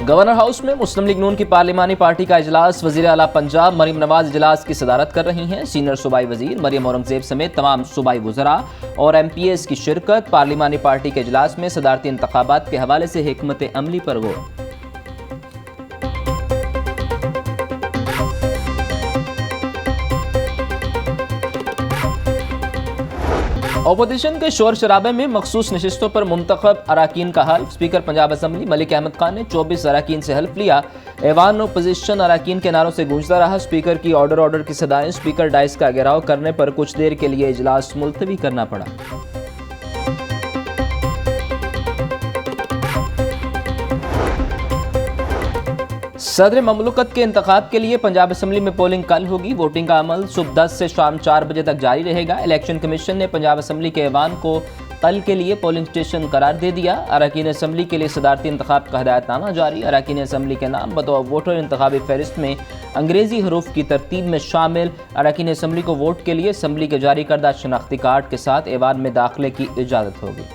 Governor house में मुस्लिम league नून की पार्लिमानी party का इजलास वजीर आला पंजाब मरीम नवाज इजलास की सदारत कर रही हैं। सीनियर सूबाई वजीर मरियम औरंगजेब समेत तमाम सूबाई वज़रा और MPs की शिरकत। पार्लिमानी पार्टी के इजलास में सदारती इंतखाबात के हवाले से हिकमत अमली पर गौर। ओपोजिशन के शोर शराबे में मखसूस नशिस्तों पर मुंतखब अराकीन का हल्फ। स्पीकर पंजाब असम्बली मलिक अहमद खान ने 24 अराकीन से हल्फ लिया। ऐवान ओपोजिशन अराकीन के नारों से गूंजता रहा। स्पीकर की ऑर्डर की सदाएं। स्पीकर डाइस का घेराव करने पर कुछ देर के लिए इजलास मुलतवी करना पड़ा। सदर ममलकत के इंतखाब के लिए पंजाब असम्बली में पोलिंग कल होगी। वोटिंग का अमल सुबह 10 से शाम 4 बजे तक जारी रहेगा। इलेक्शन कमीशन ने पंजाब असम्बली के ऐवान को कल के लिए पोलिंग स्टेशन करार दे दिया। अरकान असम्बली के लिए सदारती इंतखाब का हिदायतनामा जारी। अरकान असम्बली के नाम बतौर वोटर इंतखाबी फहरिस्त में अंग्रेजी हरूफ की तरतीब में शामिल। अरकान असम्बली को वोट के लिए असम्बली के जारी करदा शनाख्ती कार्ड के साथ ऐवान में दाखिले की इजाज़त होगी।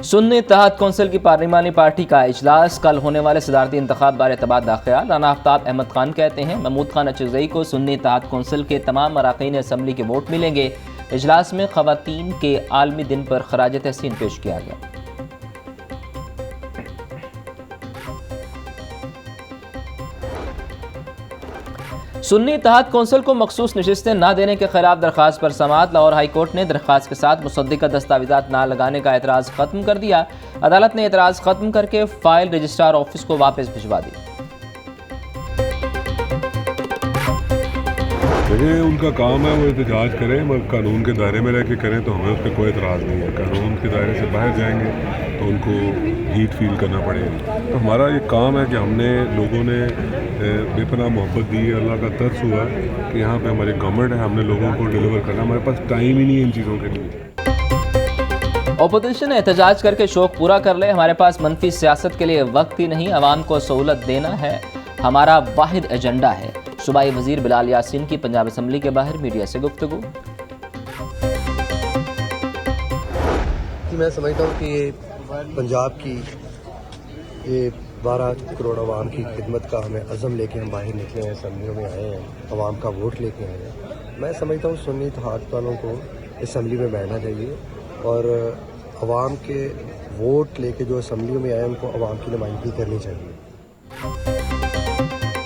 सुन्नी इत्तेहाद कौंसिल की पार्लिमानी पार्टी का इजलास। कल होने वाले सदारती इंतखाब बारे तबादला ख्याल। राना आफ्ताब अहमद खान कहते हैं महमूद खान अचरजई को सुन्नी इत्तेहाद कौंसिल के तमाम अरकान असम्बली के वोट मिलेंगे। इजलास में ख़वातीन के आलमी दिन पर खराज तहसीन पेश किया गया। सुन्नी इत्तेहाद कौंसिल को मखसूस नशिस्तें न देने के खिलाफ दरख्वास्त पर समाअत। लाहौर हाई कोर्ट ने दरख्वास्त के साथ मुसद्दिका दस्तावेजात न लगाने का एतराज़ खत्म कर दिया। अदालत ने एतराज़ खत्म करके फाइल रजिस्ट्रार ऑफिस को वापस भिजवा दी। देखिए उनका काम है वो एहतजाज करें, मगर कानून के दायरे में रह के करें तो हमें उस पर कोई एतराज़ नहीं है। कानून के दायरे से बाहर जाएंगे तो उनको हीट फील करना पड़ेगा। तो हमारा ये काम है कि हमने लोगों ने बेपनाह मोहब्बत दी है, अल्लाह का तरस हुआ कि यहाँ पे हमारी गवर्नमेंट है, हमने लोगों को डिलीवर करना। हमारे पास टाइम ही नहीं है इन चीज़ों के लिए। ओपोजिशन एहतजाज करके शौक पूरा कर ले, हमारे पास मनफी सियासत के लिए वक्त ही नहीं, अवाम को सहूलत देना है हमारा वाहिद एजेंडा है। सूबाई वजीर बिलाल यासीन की पंजाब असम्बली के बाहर मीडिया से गुफ्तगू। मैं समझता हूँ कि ये पंजाब की ये 12 करोड़ आवाम की खिदमत का हमें अज़म लेके हम बाहर निकले हैं, असम्बलियों में आए हैं, आवाम का वोट लेके आए हैं। मैं समझता हूँ सुन्नी इत्तेहाद वालों को असम्बली में बैठना चाहिए और आवाम के वोट लेके जो असम्बलियों में आए उनको आवाम की नुमाइंदगी करनी चाहिए।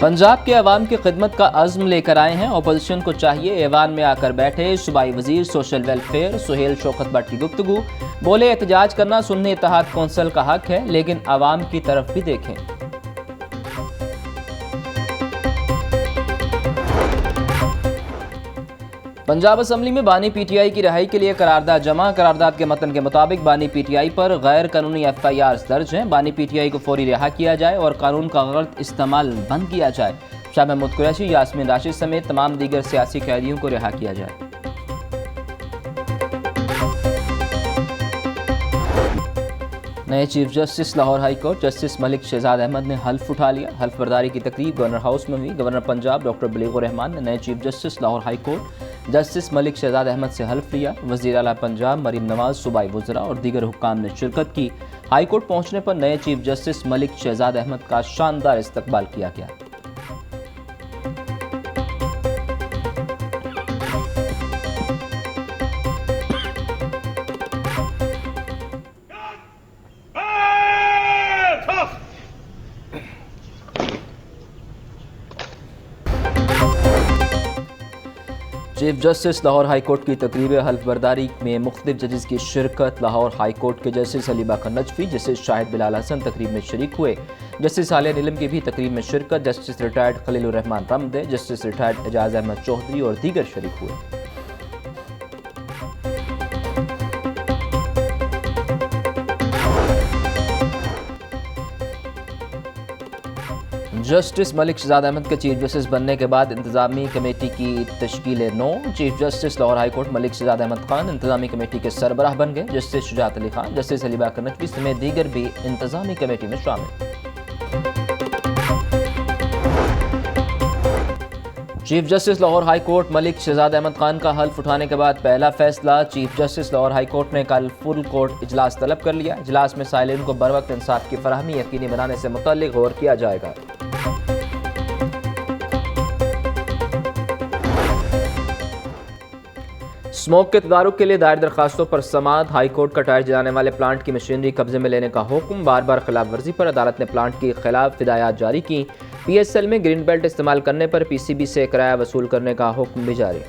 पंजाब के अवाम की खिदमत का अज़्म लेकर आए हैं। ओपोजिशन को चाहिए ऐवान में आकर बैठे। सूबाई वजीर सोशल वेलफेयर सुहेल शौकत भट्ट की गुफ्तगू। बोले एहतजाज करना सुन्नी इत्तेहाद कौंसिल का हक है, लेकिन अवाम की तरफ भी देखें। पंजाब असम्बली में बानी PTI की रिहाई के लिए करारदाद जमा। करारदाद के मतन के मुताबिक बानी PTI पर गैर कानूनी FIR दर्ज हैं। बानी PTI को फौरी रिहा किया जाए और कानून का गलत इस्तेमाल बंद किया जाए। शाह महमूद कुरैशी, यास्मीन राशिद समेत तमाम दीगर सियासी कैदियों को रिहा किया जाए। नए chief justice Lahore high court justice Malik Shahzad Ahmad ने हल्फ उठा लिया। हल्फ बर्दारी की तकरीब गवर्नर हाउस में हुई। गवर्नर पंजाब डॉक्टर बलीगुर रहमान ने नए chief justice Lahore high court justice Malik Shahzad Ahmad से हल्फ लिया। वज़ीर आला पंजाब मरीम नवाज, सूबाई वज़रा और दीगर हुक्काम ने शिरकत की। हाई कोर्ट पहुंचने पर नए चीफ जस्टिस मलिक शहजाद अहमद का शानदार इस्तकबाल किया गया। Chief justice Lahore high court की तकरीब हल्फ बर्दारी में मुख्तलिफ जजेस की शिरकत। लाहौर हाई कोर्ट के जस्टिस अली बाकर नजफी, जस्टिस शाहिद बिलाल हसन तकरीब में शरीक हुए। जस्टिस आलिया नीलम की भी तकरीब में शिरकत। Justice retired Khalilur Rehman Ramday, justice retired Ejaz Ahmad Chaudhry और दीगर शरीक हुए। जस्टिस मलिक शहजाद अहमद के चीफ जस्टिस बनने के बाद इंतजामी कमेटी की तश्कील 9। Chief justice Lahore high court Malik Shahzad Ahmad Khan इंतजामी कमेटी के सरबराह बन गए। जस्टिस शुजात अली खान, जस्टिस अली बाकर नकवी समेत दीगर भी इंतजामी कमेटी में शामिल। Chief justice Lahore high court Malik Shahzad Ahmad Khan का हल्फ उठाने के बाद पहला फैसला। Chief justice Lahore high court ने कल फुल कोर्ट इजलास तलब कर लिया। इजलास में साइलिन को बर वक्त इंसाफ की फराहमी यकीनी बनाने से मुतल्लिक गौर किया जाएगा। स्मोक के तदारुक के लिए दायर दरखास्तों पर समाअत। हाई कोर्ट का टायर जलाने वाले प्लांट की मशीनरी कब्जे में लेने का हुक्म। बार बार खिलाफ वर्जी पर अदालत ने प्लांट के खिलाफ हिदायत जारी की। PSL में ग्रीन बेल्ट इस्तेमाल करने पर PCB से किराया वसूल करने का हुक्म भी जारी।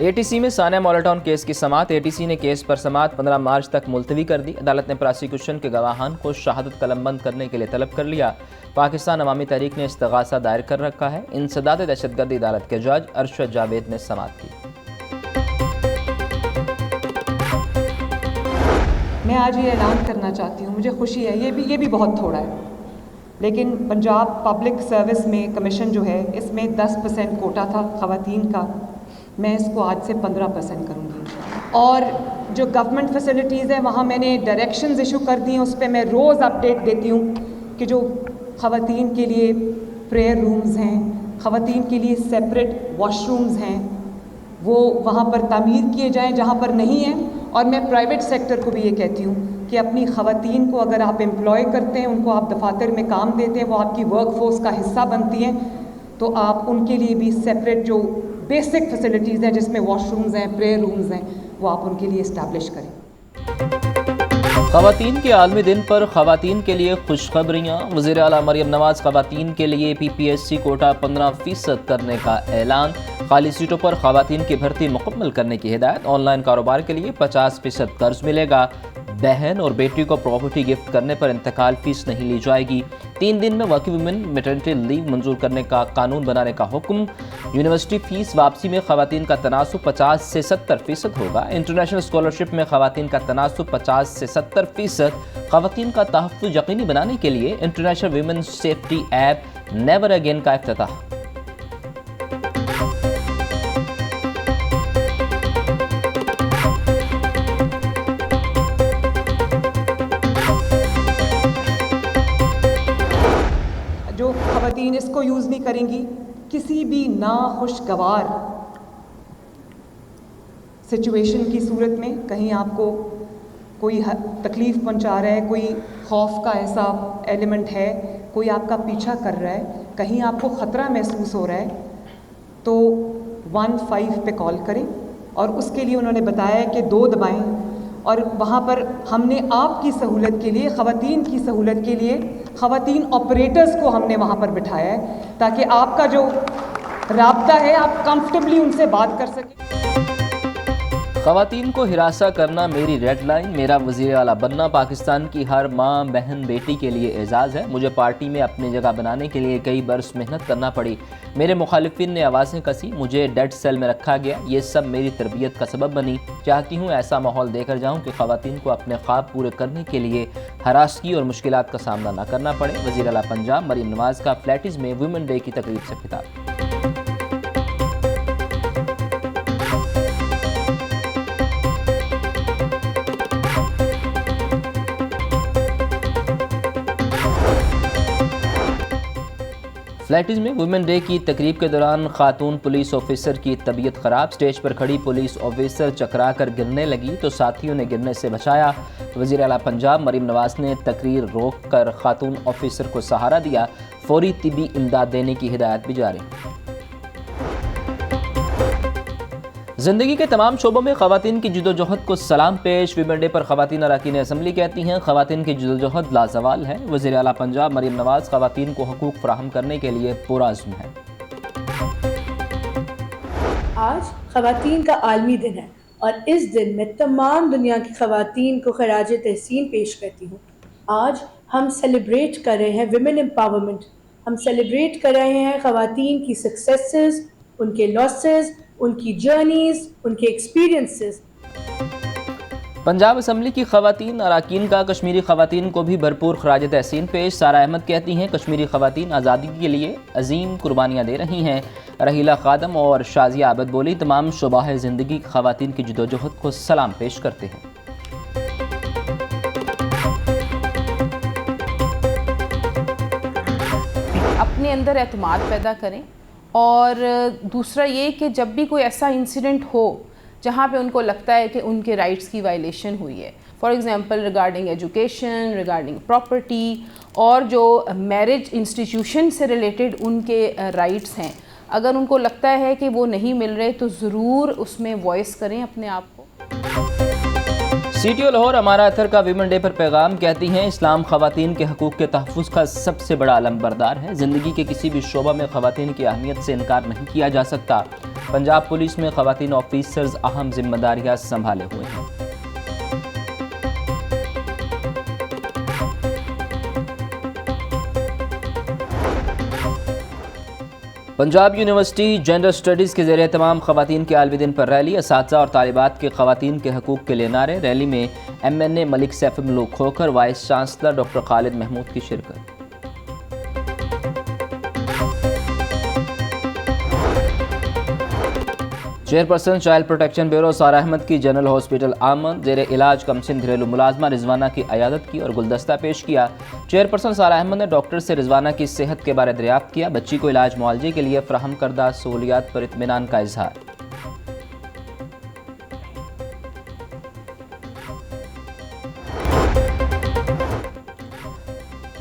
ATC में सानिया मौलाटाउन केस की समाअत। ATC ने केस पर समाअत 15 मार्च तक मुलतवी कर दी। अदालत ने प्रोसिक्यूशन के गवाहान को शहादत कलमबंद करने के लिए तलब कर लिया। पाकिस्तान अवामी तहरीक ने इस्तगासा दायर कर रखा है। इंसदाद दहशतगर्दी अदालत के जज अरशद जावेद ने समाअत की। मैं आज ये ऐलान करना चाहती हूँ, मुझे खुशी है, ये भी बहुत थोड़ा है, लेकिन पंजाब पब्लिक सर्विस में कमीशन जो है इसमें 10% कोटा था ख़वातीन का, मैं इसको आज से 15% करूँगी। और जो गवर्नमेंट फैसिलिटीज़ है वहाँ मैंने डायरेक्शंस इशू कर दी हैं, उस पर मैं रोज़ अपडेट देती हूँ कि जो ख़वातीन के लिए प्रेयर रूम्स हैं, ख़वातीन के लिए सेपरेट वॉशरूम्स हैं, वो वहाँ पर तामीर किए जाएँ जहाँ पर नहीं है। और मैं प्राइवेट सेक्टर को भी ये कहती हूँ कि अपनी ख़वातीन को अगर आप एम्प्लॉय करते हैं, उनको आप दफातर में काम देते हैं, वो आपकी वर्क फोर्स का हिस्सा बनती हैं, तो आप उनके लिए भी सेपरेट जो बेसिक फैसिलिटीज़ हैं जिसमें वॉशरूम्स हैं, प्रेयर रूम्स हैं, वो आप उनके लिए इस्टेब्लिश करें। ख़वातीन के आलमी दिन पर ख़वातीन के लिए खुशखबरियाँ। वज़ीर आला मरियम नवाज़ ख़वातीन के लिए PPSC कोटा 15% करने का ऐलान। खाली सीटों पर ख़वातीन की भर्ती मुकम्मल करने की हिदायत। ऑनलाइन कारोबार के लिए 50% कर्ज मिलेगा। बहन और बेटी को प्रॉपर्टी गिफ्ट करने पर इंतकाल फीस नहीं ली जाएगी। 3 दिन में वर्किंग वुमेन मैटरनिटी लीव मंजूर करने का कानून बनाने का हुक्म। यूनिवर्सिटी फीस वापसी में ख़वातीन का तनासुब 50 से 70% होगा। इंटरनेशनल स्कॉलरशिप में ख़वातीन का तनासुब 50 से 70%। ख़वातीन का तहफ़्फ़ुज़ यकीनी बनाने के लिए international women safety app never again का इफ्तिताह। जो ख़वातीन इसको यूज़ नहीं करेंगी, किसी भी नाखुशगवार सिचुएशन की सूरत में, कहीं आपको कोई तकलीफ़ पहुंचा रहा है, कोई खौफ का ऐसा एलिमेंट है, कोई आपका पीछा कर रहा है, कहीं आपको ख़तरा महसूस हो रहा है, तो 15 पे कॉल करें। और उसके लिए उन्होंने बताया है कि 2 दबाएं। और वहाँ पर हमने आपकी सहूलत के लिए, ख़वातीन की सहूलत के लिए, ख़वातीन ऑपरेटर्स को हमने वहाँ पर बिठाया है ताकि आपका जो राब्ता है आप कंफर्टेबली उनसे बात कर सकें। ख़वातीन को हिरासा करना मेरी रेड लाइन, मेरा वज़ीर आला बनना पाकिस्तान की हर माँ, बहन, बेटी के लिए एजाज़ है। मुझे पार्टी में अपनी जगह बनाने के लिए कई बरस मेहनत करना पड़ी। मेरे मुखालिफिन ने आवाज़ें कसी, मुझे डेड सेल में रखा गया। ये सब मेरी तरबियत का सबब बनी। चाहती हूँ ऐसा माहौल देकर जाऊँ कि ख़वातीन को अपने ख्वाब पूरे करने के लिए हरासगी और मुश्किलात का सामना न करना पड़े। वज़ीर आला पंजाब मरियम नवाज़ का फ्लैटिस में वुमेन डे की तकरीब से खिताब। फ्लैटिस में वुमेन डे की तकरीब के दौरान खातून पुलिस ऑफिसर की तबीयत ख़राब। स्टेज पर खड़ी पुलिस ऑफिसर चकरा कर गिरने लगी तो साथियों ने गिरने से बचाया। वज़ीर आला पंजाब मरियम नवाज़ ने तकरीर रोक कर खातून ऑफिसर को सहारा दिया। फौरी तिबी इमदाद देने की हिदायत भी जारी। ज़िंदगी के तमाम शोबों में ख़वातीन की जिदोजहद को सलाम पेश। वुमेन डे पर ख़वातीन अरकान असम्बली कहती हैं ख़वातीन की जिदोजहद लाजवाल है। वज़ीर आला पंजाब मरियम नवाज़ ख़वातीन को हकूक़ फ़राहम करने के लिए पुरअज़्म है। आज ख़वातीन का आलमी दिन है और इस दिन मैं तमाम दुनिया की ख़वातीन को खराज तहसीन पेश करती हूँ। आज हम सेलिब्रेट कर रहे हैं विमेन एम्पावरमेंट। हम सेलिब्रेट कर रहे हैं ख़वातीन की सक्सेसेस, उनके लॉसेस, उनकी जर्नीज, उनके एक्सपीरियंसेस। पंजाब असम्बली की ख़वातीन अरकान का कश्मीरी ख़वातीन को भी भरपूर खराज तहसीन पेश। सारा अहमद कहती हैं कश्मीरी ख़वातीन आज़ादी के लिए अजीम कुर्बानियाँ दे रही हैं। रहीला खादम और शाजिया आबद बोली तमाम शुबाह ज़िंदगी ख़वातीन की जिदोजहद को सलाम पेश करते हैं। अपने अंदर एतमाद पैदा करें। और दूसरा ये कि जब भी कोई ऐसा इंसिडेंट हो जहाँ पे उनको लगता है कि उनके राइट्स की वायलेशन हुई है, for example regarding education, regarding property, और जो मैरिज इंस्टीट्यूशन से रिलेटेड उनके राइट्स हैं, अगर उनको लगता है कि वो नहीं मिल रहे तो ज़रूर उसमें वॉइस करें अपने आप को। सीटीओ लाहौर अमारा अतर का वीमेन डे पर पैगाम कहती हैं, इस्लाम ख़वातीन के हकूक़ के तहफ़्फ़ुज़ का सबसे बड़ा अलमबरदार है। ज़िंदगी के किसी भी शोबा में ख़वातीन की अहमियत से इनकार नहीं किया जा सकता। पंजाब पुलिस में ख़वातीन ऑफिसर्स अहम जिम्मेदारियाँ संभाले हुए हैं। पंजाब यूनिवर्सिटी जेंडर स्टडीज़ के ज़रिए तमाम ख़वातीन के आलमी दिन पर रैली, असातिज़ा और तालिबात के ख़वातीन के हकूक़ के लिए नारे। रैली में MNA Malik Saiful Khokhar, vice chancellor doctor Khalid Mahmood की शिरकत। चेयरपर्सन चाइल्ड प्रोटेक्शन ब्यूरो सारा अहमद की जनरल हॉस्पिटल आमद ज़ेरे इलाज कमसिन घरेलू मुलाजमा रिजवाना की अयादत की और गुलदस्ता पेश किया। चेयरपर्सन सारा अहमद ने डॉक्टर से रिजवाना की सेहत के बारे दरियाफ्त किया। बच्ची को इलाज मुआलजे के लिए फ़राहम करदा सहूलियात पर इत्मीनान का इजहार।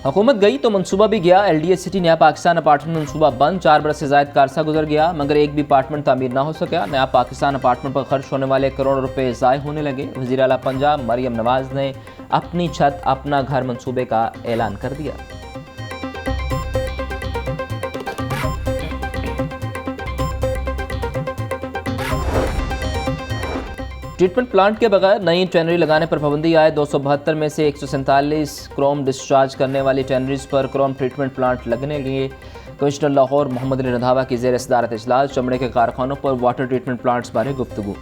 हुकूमत गई तो मनसूबा भी गया। LDA सिटी नया पाकिस्तान अपार्टमेंट मनसूबा बंद, 4 बरस से ज़ायद का अरसा गुजर गया मगर एक भी अपार्टमेंट तामीर ना हो सका। नया पाकिस्तान अपार्टमेंट पर खर्च होने वाले करोड़ों रुपए ज़ाय होने लगे। वज़ीर आला पंजाब मरियम नवाज़ ने अपनी छत अपना घर मनसूबे का ऐलान कर दिया। ट्रीटमेंट प्लांट के बगैर नई टैनरी लगाने पर पाबंदी आए। 272 में से 147 क्रोम डिस्चार्ज करने वाली टैनरीज पर क्रोम ट्रीटमेंट प्लांट लगने लिए कमिश्नर लाहौर मोहम्मद अली रंधावा की ज़ेर सदारत इजलास। चमड़े के कारखानों पर वाटर ट्रीटमेंट प्लांट्स बारे गुफ्तगू।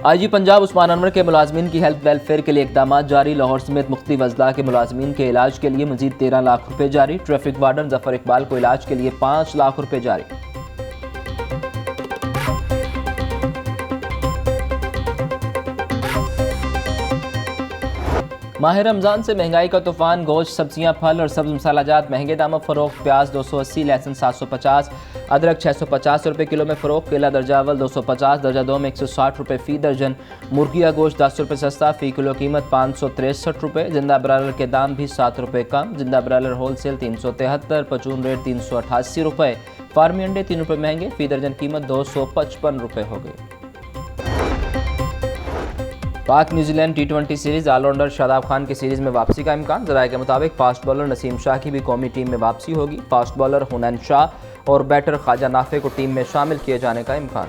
IG पंजाब उस्मान अनवर के मुलाजमीन की हेल्थ वेलफेयर के लिए इकदाम जारी। लाहौर समेत मुख्तलिफ अजला के मुलाजमीन के इलाज के लिए मजीद 13 लाख रुपए जारी। ट्रैफिक वार्डन जफर इकबाल को इलाज के लिए 5 लाख रुपए जारी। माह रमज़ान से महंगाई का तूफान। गोश्त, सब्जियां, फल और सब्ज मसालाजात महंगे दामों फरोख्त। प्याज 280, लहसुन 750, अदरक 650 रुपये किलो में फ़रोख्त। केला दर्जा अव्वल 250, दर्जा दो में 160 रुपये फ़ी दर्जन। मुर्गी का गोश्त 10 रुपये सस्ता, फ़ी किलो कीमत 563 रुपये। जिंदा ब्रायलर के दाम भी 7 रुपये कम। जिंदा ब्रायलर होलसेल 373, पचून रेट 388 रुपये। फार्मी अंडे 3 रुपये महंगे, फ़ी दर्जन कीमत 255 रुपये हो गई। Pak New Zealand T20 series allrounder Shadab Khan की सीरीज़ में वापसी का इम्कान। ज़राए के मुताबिक फास्ट बॉलर नसीम शाह की भी कौमी टीम में वापसी होगी। फास्ट बॉलर हुनैन शाह और बैटर ख्वाजा नाफे को टीम में शामिल किए जाने का इम्कान।